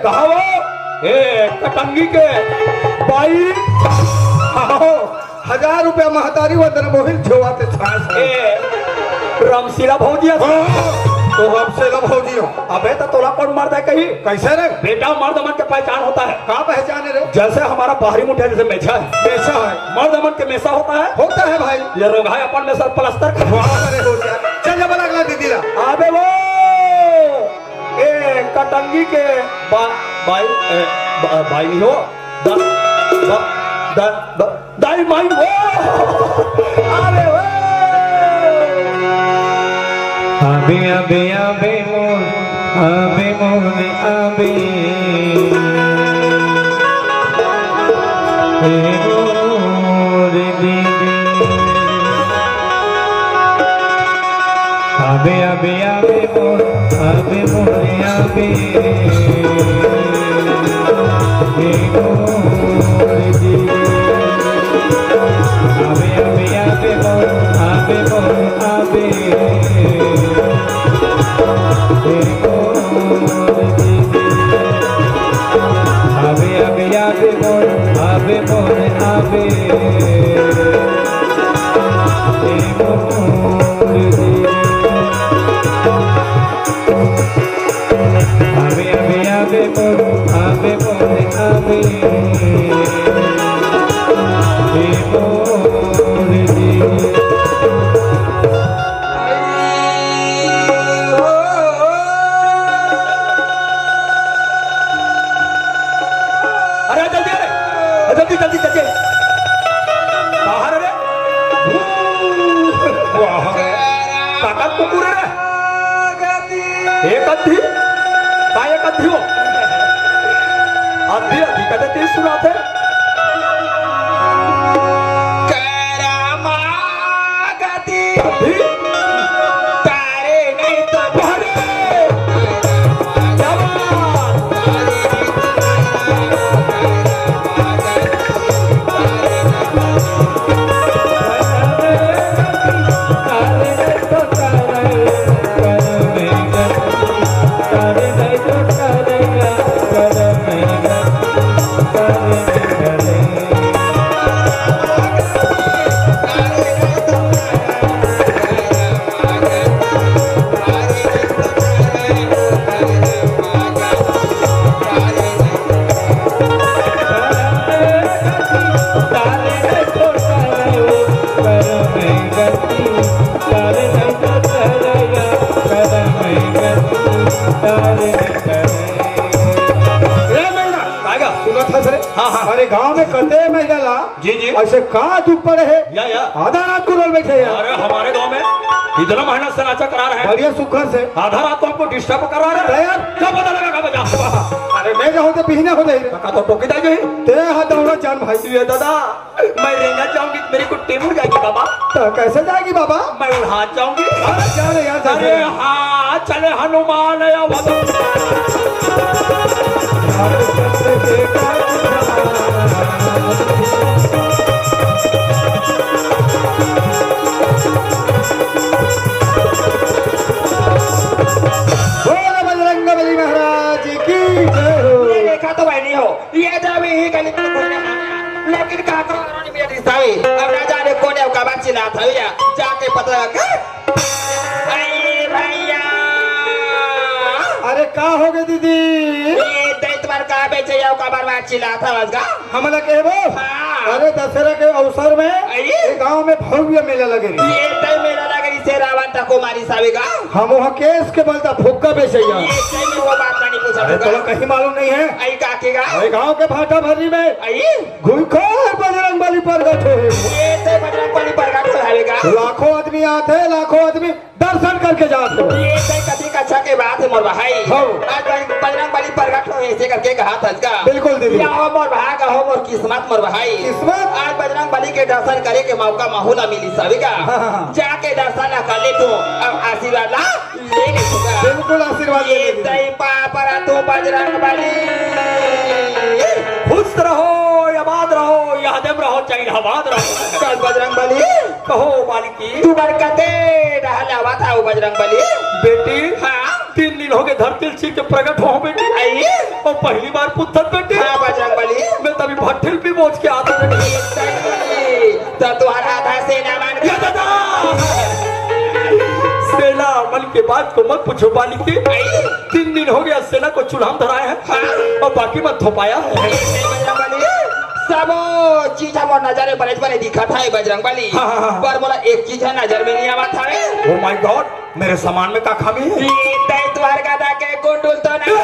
कहा वो कटंगी के बाई 1000 रुपया महतारी वदन मोहिल छुआते रामशीला भौजिया तो हमसे लब हो दियो। अबे तो तोला कौन मर्द है कहीं कैसे रे बेटा मर्द मन के पहचान होता है। कहाँ पहचाने रे? जैसे हमारा बाहरी मुठिया जैसे मेछा है कैसा है? मर्द मन के मेसा होता है भाई। ये रोगा है अपन में सर प्लास्टर चल जब लगला दीदी ला अबे वो कटंगी के भाई नहीं हो दाई माई वो अबे वो अबे मोर मोर दीदी अबे मोर जल्दी बाहर रे काका कुकुर रे एक अद्धी हो अद्धी कहते तीस सुनाते हमारे गांव में कते महिला ला जी ऐसे कहाँ धूप पड़े है या आधा रात को रोल बैठे हैं। अरे हमारे गांव में इतना महीना से नाचा करा रहे हैं बढ़िया सुखर से आधा रात को हमको डिस्टर्ब करा रहे हैं यार क्या पता लगा कब जा अरे मैं जाऊँ तो पीने हो जाए का तो टोकी जाएगी ते हाथ दौड़ा जान भाई ये दादा मैं रेंगा जाऊंगी मेरी कुट्टी मुड़ जाएगी बाबा तो कैसे जाएगी बाबा? मैं हाथ जाऊंगी जा रहे यार अरे हाँ चले हनुमान बजरंगबली महाराज की जय हो। ये देखा तो भाई नहीं हो ये जब ही गली में घूमने लेकिन का करो मेरी सावी अब ना जाने कौन है का बात चिल्ला था या जाके पता लगा अरे भैया अरे का हो गए दीदी? ये दैत बार का बेचे या का बार बात चिल्ला था बसगा हमला कहबो अरे दशहरा के अवसर में ये गांव में भव्य मेला लगे ये तय मेला लगे से रावण तक को मारी सावेगा हम वहाँ केस के बलता फुक्का बेचैया ये सही में वो बात नहीं पूछा अरे तो कहीं मालूम नहीं है आई का केगा अरे गांव के भाटा भरी में आई घुइखो बजरंगबली प्रगट है। ये तय बजरंगबली प्रगट होएगा लाखों आदमी आते हैं लाखों आदमी दर्शन करके जाते हैं। ये तय कभी कच्छा के बात है मोर भाई हाँ। आज बजरंगबली प्रगट हो ऐसे करके कहा था इसका बिल्कुल दीदी या हो मोर भाग हो मोर किस्मत मोर भाई किस्मत आज बजरंगबली के दर्शन करे के मौका माहौला मिली सभी हाँ। जाके दर्शन कर ले तो अब आशीर्वाद ला ले लेगा बिल्कुल आशीर्वाद ले ये लीजिए। तय पापरा तो बजरंगबली खुश रहो आबाद रहो यादव रहो चाहे आबाद रहो चल बजरंगबली कहो मालिकी तू बरकते रहला हुआ था वो बजरंगबली बेटी हाँ 3 दिन दिन हो गए धरती चीख के प्रकट हो बेटी आइए और पहली बार पुत्र बेटी हाँ बजरंग बली मैं तभी भट्टिल भी पहुंच के आता बेटी तो तुम्हारा आधा सेना मान या दादा सेना मन के बात को मत पूछो बालिके 3 दिन हो गया सेना को चूल्हा में धराए हैं और बाकी मत थोपाया है बजरंग बली सब चीज हमारे नजर बने बने दिखा था बजरंग बली हाँ। पर बोला एक चीज है नजर में नहीं आवा था ओ माय गॉड मेरे सामान में क्या खामी है तुम्हारे गदा के गुंडुल तो नहीं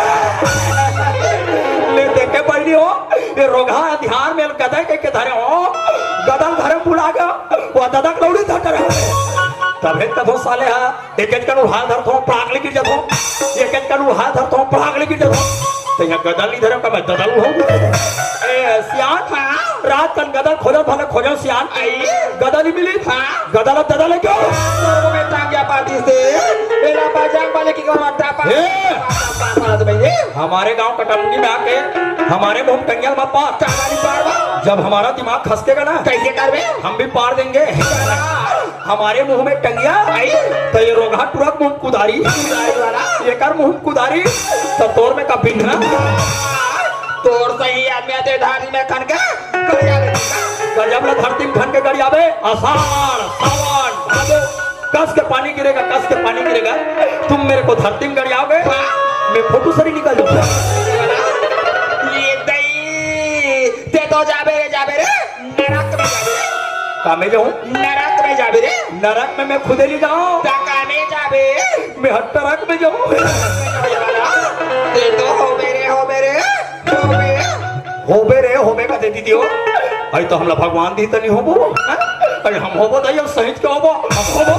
ले देखे बैठी हो ये रोगा ध्यान में गदा के धरे हो गदा धरे बुला गया वो दादा लौड़ी था करे तबे तब साले हा एक एक कनु हाथ धरतो प्रागले गिर जातो एक एक कनु हाथ धरतो प्रागले गिर जातो तो यहाँ गदा नहीं धरे का मैं ददल हूँ ए सियान रात कन गदा खोजो भले खोजो सियान गदा नहीं मिली गदा ला ददा ले क्यों में टांगिया पार्टी से मेरा बजरंग बली की गवर्नमेंट हमारे गांव कटंगी में आके हमारे मुंह टंगिया मत पार जब हमारा दिमाग खसकेगा ना कैसे करबे हम भी पार देंगे हमारे मुंह में टंगिया आई तो ये रोगा तुरंत मुंह कुदारी ये कर मुंह कुदारी तो तोर में का बिंधना तोर सही आदमी आते धारी में खन के जब ला धरती में खन के गड़ी आवे आसार सावन भादो कस के पानी गिरेगा तुम मेरे को धरती में गड़ी आओगे मैं फोटो सरी निकल जाऊंगा ये दई ते तो जाबे रे नरक में जाबे रे कामे जाऊं नरक में जाबे रे नरक में मैं खुदे नहीं जाऊं टाका में जाबे मैं हट्टरक में जाऊं ते तो हो मेरे होबे का दे दीदी हो अरे तो हमला भगवान दी तनी होबो अरे हम होबो दई सहित के होबो हम होबो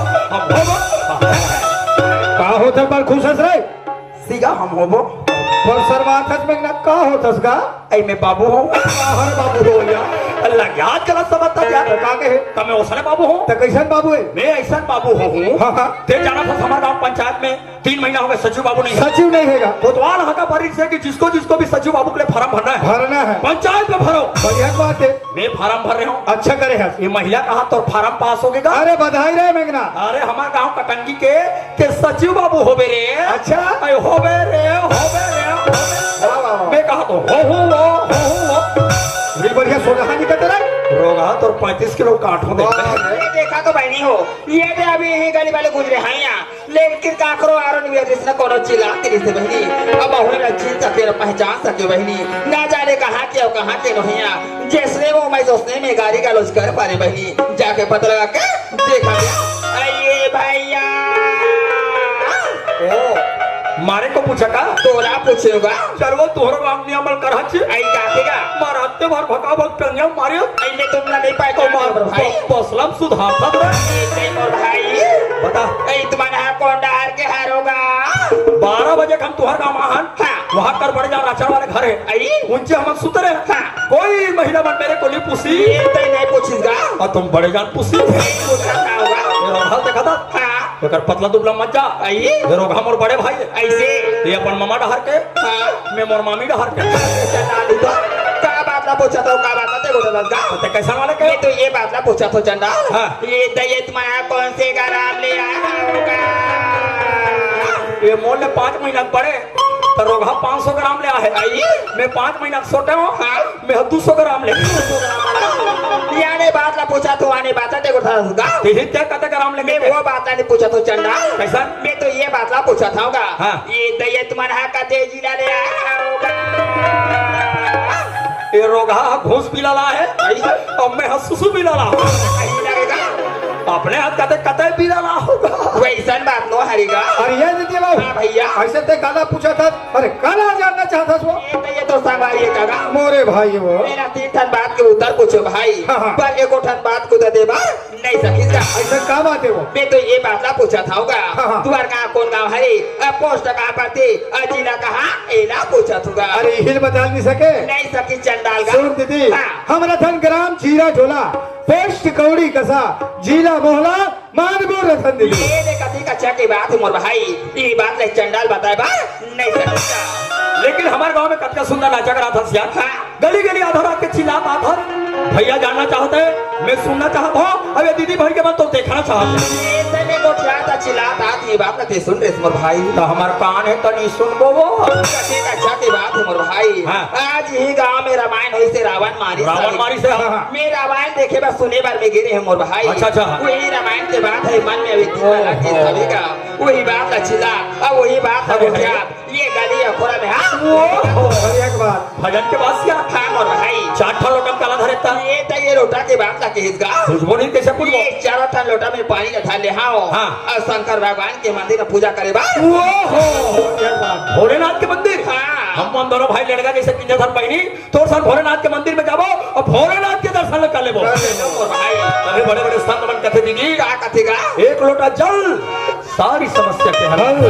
का होत पर खुश हस रे सीगा हम होबो पर शर्माथस में न का होतस का आई मैं बाबू हूं हर बाबू हो या अल्लाह याद चला सब बता जा का के तो मैं ओसने बाबू हूं त कैसन बाबू है मैं ऐसा बाबू हूं हां हां ते जाना था हमारे गांव पंचायत में 3 महीना हो गए सचिव बाबू नहीं है सचिव नहीं हैगा कोतवाल हका बारिश से कि जिसको भी सचिव बाबू के लिए फार्म भरना है भरना है पंचायत में भरो बढ़िया बात है मैं फार्म भर रहा हूँ अच्छा करे है ये महिला कहा तो फार्म पास हो गएगा अरे बधाई रे मेघना अरे हमारे गांव कटंगी के सचिव बाबू होबे रे अच्छा होबे रे वाह वाह मैं कहा तो हो बड़ी बढ़िया सोना निकल रहा रोगा तो 35 किलो काठों देते हैं ये देखा तो बहनी हो ये दे अभी ही गली वाले गुजरे हैं यहाँ लेकिन काकरो आरो नहीं जिसने कोनो चिल्ला तेरी से बहनी अब हुए ना चिन सके ना पहचान सके बहनी ना जाने कहाँ के और कहाँ के नहिया जिसने वो मैं सोचने में गाड़ी का लॉन्च कर पारे बहनी जाके पता लगा के देखा आइए भैया मारे को पूछा का तोरा पूछेगा चल वो तोहरो गांव में अमल कर हच आई काटेगा मारते भर भका भक टंगिया मारियो अइले तुमला नहीं पाए तो मार भाई बसलम सुधार था नहीं मोर भाई बता ऐ तुम्हारा कौन डहार के हारोगा 12 बजे हम तुहर गांव आहन वहां कर बड़े जा राचर वाले घर है आई उनसे हम सुतरे कोई महिला मन मेरे को नहीं पूछी ये तो नहीं पूछेगा और तुम बड़े जान पूछी पूछा क्या होगा मेरा हाल देखा था हाँ एकर पतला दुबला मज्जा आई रोगा मोर बड़े भाई ऐसे ये अपन मामा डहर के हाँ मैं मोर मामी डहर के चंडाल तो का बात ना पूछा तो का बात ना देखो तो लगा ते कैसा वाले के ये तो ये बात ना पूछा तो चंडाल हाँ। ये दये तुम्हारा कौन से ग्राम ले आया होगा ये मोल ने 5 महीना पड़े तो रोगा 500 ग्राम ले आए आई मैं 5 महीना सोटे हूँ हाँ। मैं 200 ग्राम ले याने बात ना पूछा तो आने बात ना देखो था यही तय कते ग्राम मैं लेंगे वो बात नहीं पूछा तो चंडाल कैसा मैं तो ये बात ना पूछा था होगा हाँ। ये दये तुम्हारा का तेजी ना ले आया होगा ये रोगा घूस भी लाला है और मैं सुसु भी लाला सही लगेगा अपने हाथ कते कते भी लाला होगा वैसन बात नो हरिगा अरे ये दीदी बाबू हाँ भैया ऐसे ते गाना पूछा था अरे गाना जानना चाहता वो ये तो संभालिए काका मोरे भाई वो मेरा 3 ठन बात के उत्तर पूछो भाई हाँ, हाँ। पर एको ठन बात को दे देबा नहीं सकीगा ऐसा का बात है वो मैं तो ये बात ना पूछा था होगा हाँ, हाँ। तुम्हार कहाँ कौन गाँव हरे पोस्ट कहाँ पड़ती जिला कहाँ एला पूछा था अरे हिल बता नहीं सके नहीं सकी चंडाल का सुन दीदी हाँ। हमरा धन ग्राम चीरा झोला पोस्ट कौड़ी कसा जिला मोहला मानपुर रतन दीदी ये ने कथी कच्चा की बात है मोर भाई ये बात ले चंडाल बताए बा नहीं सकीगा लेकिन हमारे गांव में कतका सुंदर नाचा करा था सियार गली गली आधा रात के चिल्लात आधर भैया जानना चाहते हैं मैं सुनना चाहता हूँ अब ये दीदी भाई के मन तो देखना चाहते हैं ये तने को क्या था चिल्लात आत ये बात ना ते सुन रे मोर भाई तो हमार कान है तनी सुनबो वो कथे का अच्छा की बात है मोर भाई हाँ। आज ही गांव में रामायण हुई से रावण मारी से हाँ। मैं रामायण देखे बस सुने बार में गिरे हैं मोर भाई अच्छा। वही रामायण के बात है मन में अभी दीवाना के सभी का वही बात है चिल्ला अब वही बात है गोठिया ये गली अखोरा में एक बात भजन के बाद क्या हाँ मोर भाई चाठा लोटन काला धरेता ये लोटा के बात ला के हिसगा खुशबू नहीं कैसे पूछबो ये चारों ठन लोटा में पानी का ढाल ले हाओ हाँ। और शंकर भगवान के मंदिर में पूजा करे बा भोलेनाथ के मंदिर हाँ। हम दोनों भाई लड़का जैसे पिंजा धर बहनी तो सर भोलेनाथ के मंदिर में जाबो और भोलेनाथ के दर्शन कर लेबो मोर भाई अरे बड़े बड़े स्थान मन कथे दीदी का कथेगा एक लोटा जल सारी समस्या के हल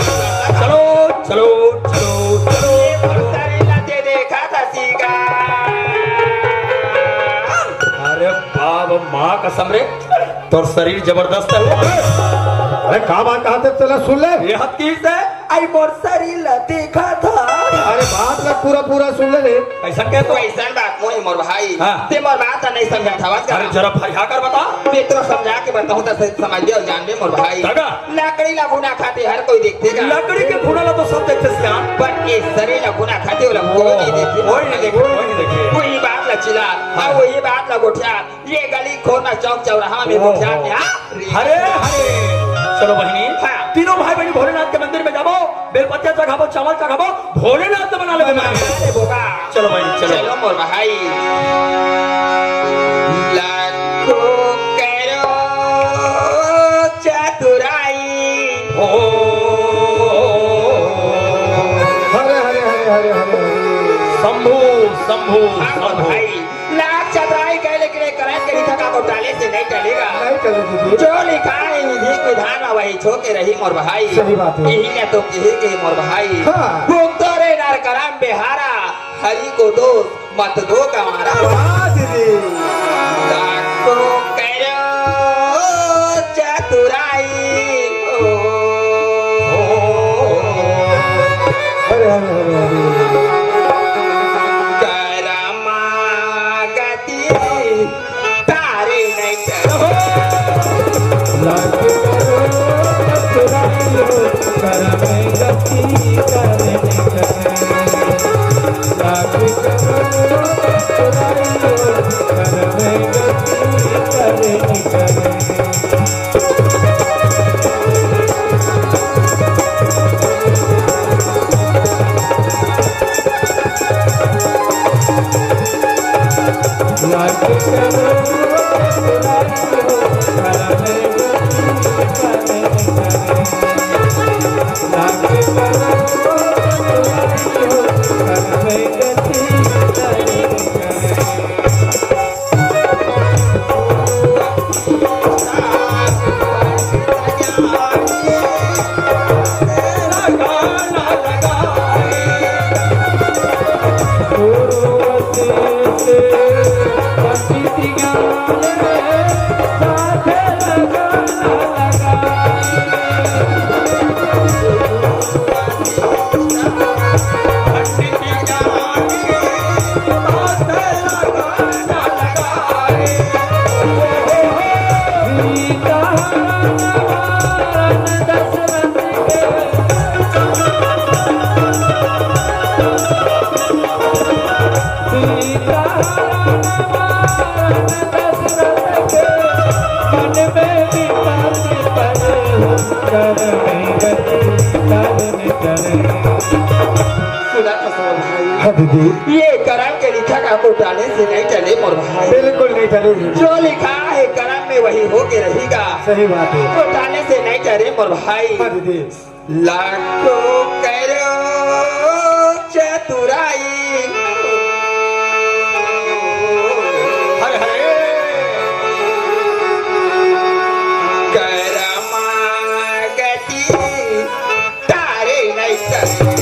चलो चलो चलो चलो सारी लाते देखा था सीगा अरे बाप माँ कसम रे तोर शरीर जबरदस्त है अरे का बात कहा थे चला सुन ले ये हद की से आई मोर शरीर देखा था अरे बात ला पूरा सुन ले रे ऐसा कह तो ऐसा बात मोहे मोर भाई हाँ। ते मोर बात नहीं समझा था अरे जरा फरिया कर बता मैं तो समझा के बताऊं तो समझ लियो जान ले मोर भाई दादा। लकड़ी ला गुना खाते हर कोई देखेगा लकड़ी के फूला तो सब देखते सियान पर ये शरीर ला गुना खाते वाला कोई नहीं देखे कोई नहीं देखे कोई नहीं देखे वही बात ला चिल्ला हाँ वही बात ला गोठिया ये गली खोना चौक चौराहा में गोठिया में हरे हरे चलो बहनी हाँ। तीनों भाई बहनी भोलेनाथ के मंदिर में जाबो बेलपत्तियां चढ़ाबो चावल चढ़ाबो भोलेनाथ बना ले बोगा चलो बहनी चलो चलो मोर भाई लाखों करो चतुराई ओ हरे शंभू शंभू हाँ मोर शंभू भाई लाख चतुराई कह लेकिन करंट के लिखा को डाले से नहीं चलेगा नहीं चले दीदी जो लिखा है विधि विधान में वही छो के रही मोर भाई सही बात है। यही ने तो कही के मोर भाई हाँ। भुक्तोरे नर करम बिहारा हरि को दोष मत दो कमारा हाँ दीदी लाखों करो चतुराई हरे करमा गति तारे नहीं करो हाँ दीदी ये करम के लिखा का को डाले से नहीं चले मोर भाई बिल्कुल नहीं चले दीदी जो लिखा है करम में वही हो के रहेगा सही बात है को डाले से नहीं चले मोर भाई हाँ दीदी लाखों करो चतुराई हरे हरे करमा गति तारे नहीं चले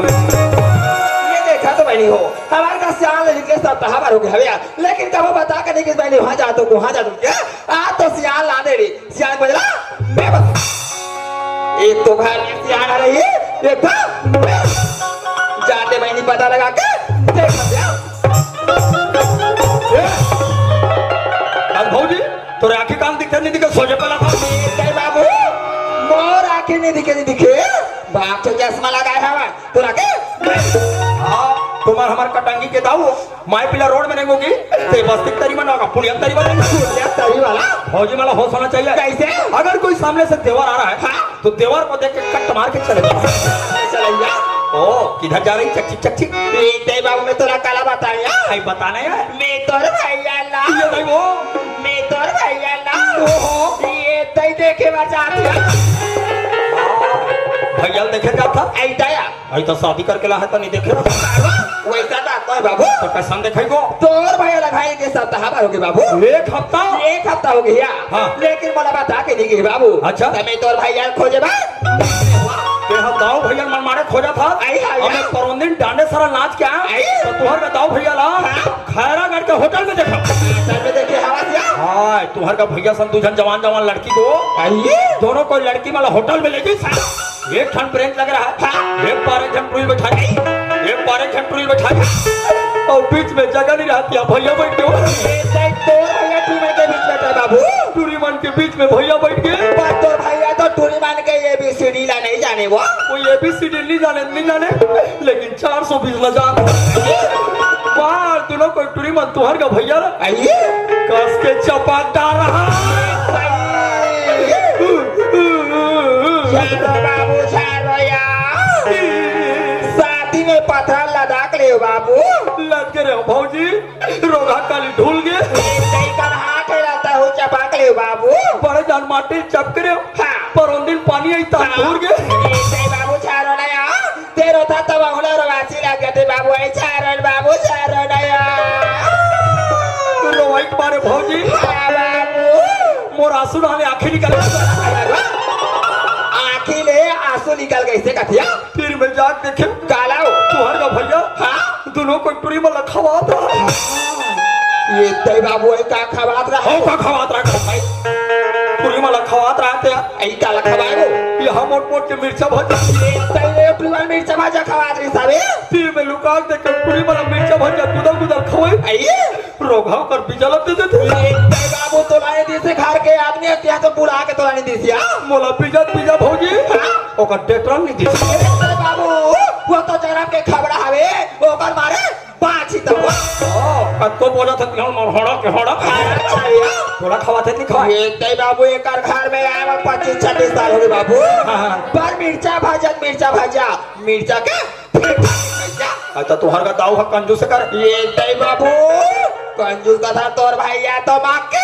ये देखा तो मैंने हो हमारे का सियाल निकले सब तहावर हो गया भैया लेकिन कब बता कर नहीं कि मैंने वहां जा तो वहां जा दूं क्या आज तो सियाल ला दे रही सियाल बजला मैं बता एक तो घर में सियाल आ रही है एक तो जाते मैंने पता लगा के देख भैया भौजी तोरे आंखें कान दिखते नहीं दिखे सोचे पहला था मेरे बाबू मोर आंखें नहीं दिखे बाप तो चश्मा लगाया है तोरा के तुम्हार हमार कटंगी के दाऊ माय पिला रोड में नहीं होगी ते बस्तिक तरी में ना का पुलिया तरी वाला पुलिया तरी वाला फौजी वाला होश होना चाहिए कैसे अगर कोई सामने से देवर आ रहा है हाँ? तो देवर को देख के कट मार के चले चलैया ओ किधर जा रही चक्की चक्की ते बाबू मैं तोरा काला बताया भाई बताना है मैं तोर भैया ला ये नहीं वो मैं तोर भैया ला ओहो ये तई देखे बचाती भैया देखे क्या था ऐताया अभी तो शादी करके ला है तो नहीं देखे वैसा बात है बाबू तो कैसा देखेगो तोर भैया लगाई के सप्ताह भर हो गए बाबू एक हफ्ता एक हफ्ता हो गया हाँ। लेकिन मला बता के नहीं गए बाबू अच्छा। तो मैं तोर भैया खोजे बा ते हम दाऊ भैया मन मारे खोजा था आई, आई, हमें आई। परवंदिन डांडे सारा नाच क्या आई। तो तुहर का दाऊ भैया ला हाँ। खैरागढ़ के होटल में देखा सर में देखे हवा से हां तुहर का भैया सन दूजन जवान जवान लड़की को आइए दोनों को लड़की वाला होटल में ले गई एक ठन ब्रेंच लग रहा है हाँ। एक बार एक घंटे टूल बैठा एक बार एक घंटे टूल बैठा और बीच में जगह नहीं रहती है भैया बैठ गए ये तई तोर भैया टूरी के बीच में था बाबू टूरी मन के बीच में भैया बैठ गए पर तोर भैया तो टूरी मान के ये भी सीढ़ी ला नहीं जाने वो कोई एबीसीडी नहीं जाने लेकिन 420 ला जान बाहर दोनों को टूरी मन तुहर का भैया आइए कस के चपाट डाल रहा चलो बाबू चलो यार शादी में पत्थर लदाक ले बाबू लग के रहे भौजी रोगा काली ढूल गए कई कर हाथ रहता हूँ चपाक ले बाबू बड़े जान माटी चपक रहे हाँ। पर उन दिन पानी आई था दूर गए कई बाबू चारो नया तेरो था तब हुला रवासी लग गए बाबू आई चारो बाबू चारो नया रोवाई मारे भौजी बाबू मोर आंसू डाले आंखें निकल आँखी ले आंसू निकल गए से कथिया फिर मैं जाग देखे काला तुहर का भैया हाँ दोनों को टूरी में लखवा था ये तई बाबू है का खवात रहा हो का खवात रहा भाई टूरी में लखवात रहते आई काला खवागो ये हम मोट के मिर्चा भजा ये तई ने प्रिवन मिर्चा भाजा खवात रही साबे फिर मैं लुका के टूरी में मिर्चा भजा कुदा खवाई आइए रोगाव कर बिजल दे देते ये तई बाबू तो लाए दी से घर के आदमी त्या तो बुला के तो लाने दी सिया मोला पिजा भौजी ओकर डेटरल नहीं दी तई बाबू वो तो जरा के खबरा हवे ओकर मारे बाछी तो कत्तो बोला था कि हम होड़ा थोड़ा खवाते नहीं खवा ये तई बाबू एक घर में आया 25-26 साल हो गए बाबू हाँ। पर मिर्चा भाजा मिर्चा के अच्छा तुहर का दाऊ हक कंजूस कर ये तई बाबू कंजूस का था तोर भैया तो माँ के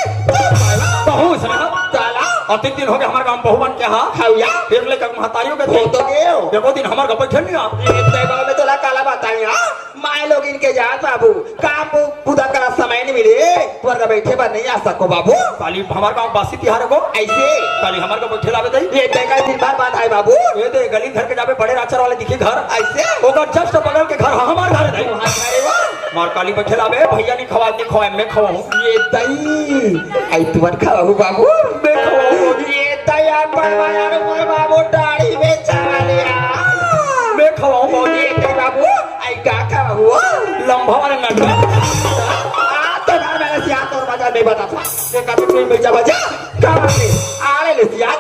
बहू इसने काला और 3 दिन हो गए हमारे गांव बहू बन के हाँ हविया फिर लेकर महतारियों के हो तो गए हो देखो दिन हमारे बैठे नहीं आप ये तई बाबू में तोला काला बताया माए लोग इनके जात बाबू काम पूरा करा समय नहीं मिले पर बैठे पर नहीं आ सको बाबू काली हमारे गांव बासी तिहार को ऐसे काली हमारे को बैठे लावे दई ये देखा दिन भर बात है बाबू ये दे गली घर के जाबे बड़े राचर वाले दिखे घर ऐसे ओकर जस्ट बगल के घर हमारे घर है वहाँ खड़े हो मार काली बैठे लावे भैया नहीं खवा मैं खवाऊं ये तई आई तुमन खाऊ बाबू मैं खवाऊं ये तई अपन मायार मोर बाबू दाढ़ी में चावा लिया मैं खवाऊं ये तई बाबू आई का खाऊ लंबा वाले नटवा तो ना मैंने सिया तोर बाजार में बता था ये कभी कोई मिर्चा बजा का आले ले सिया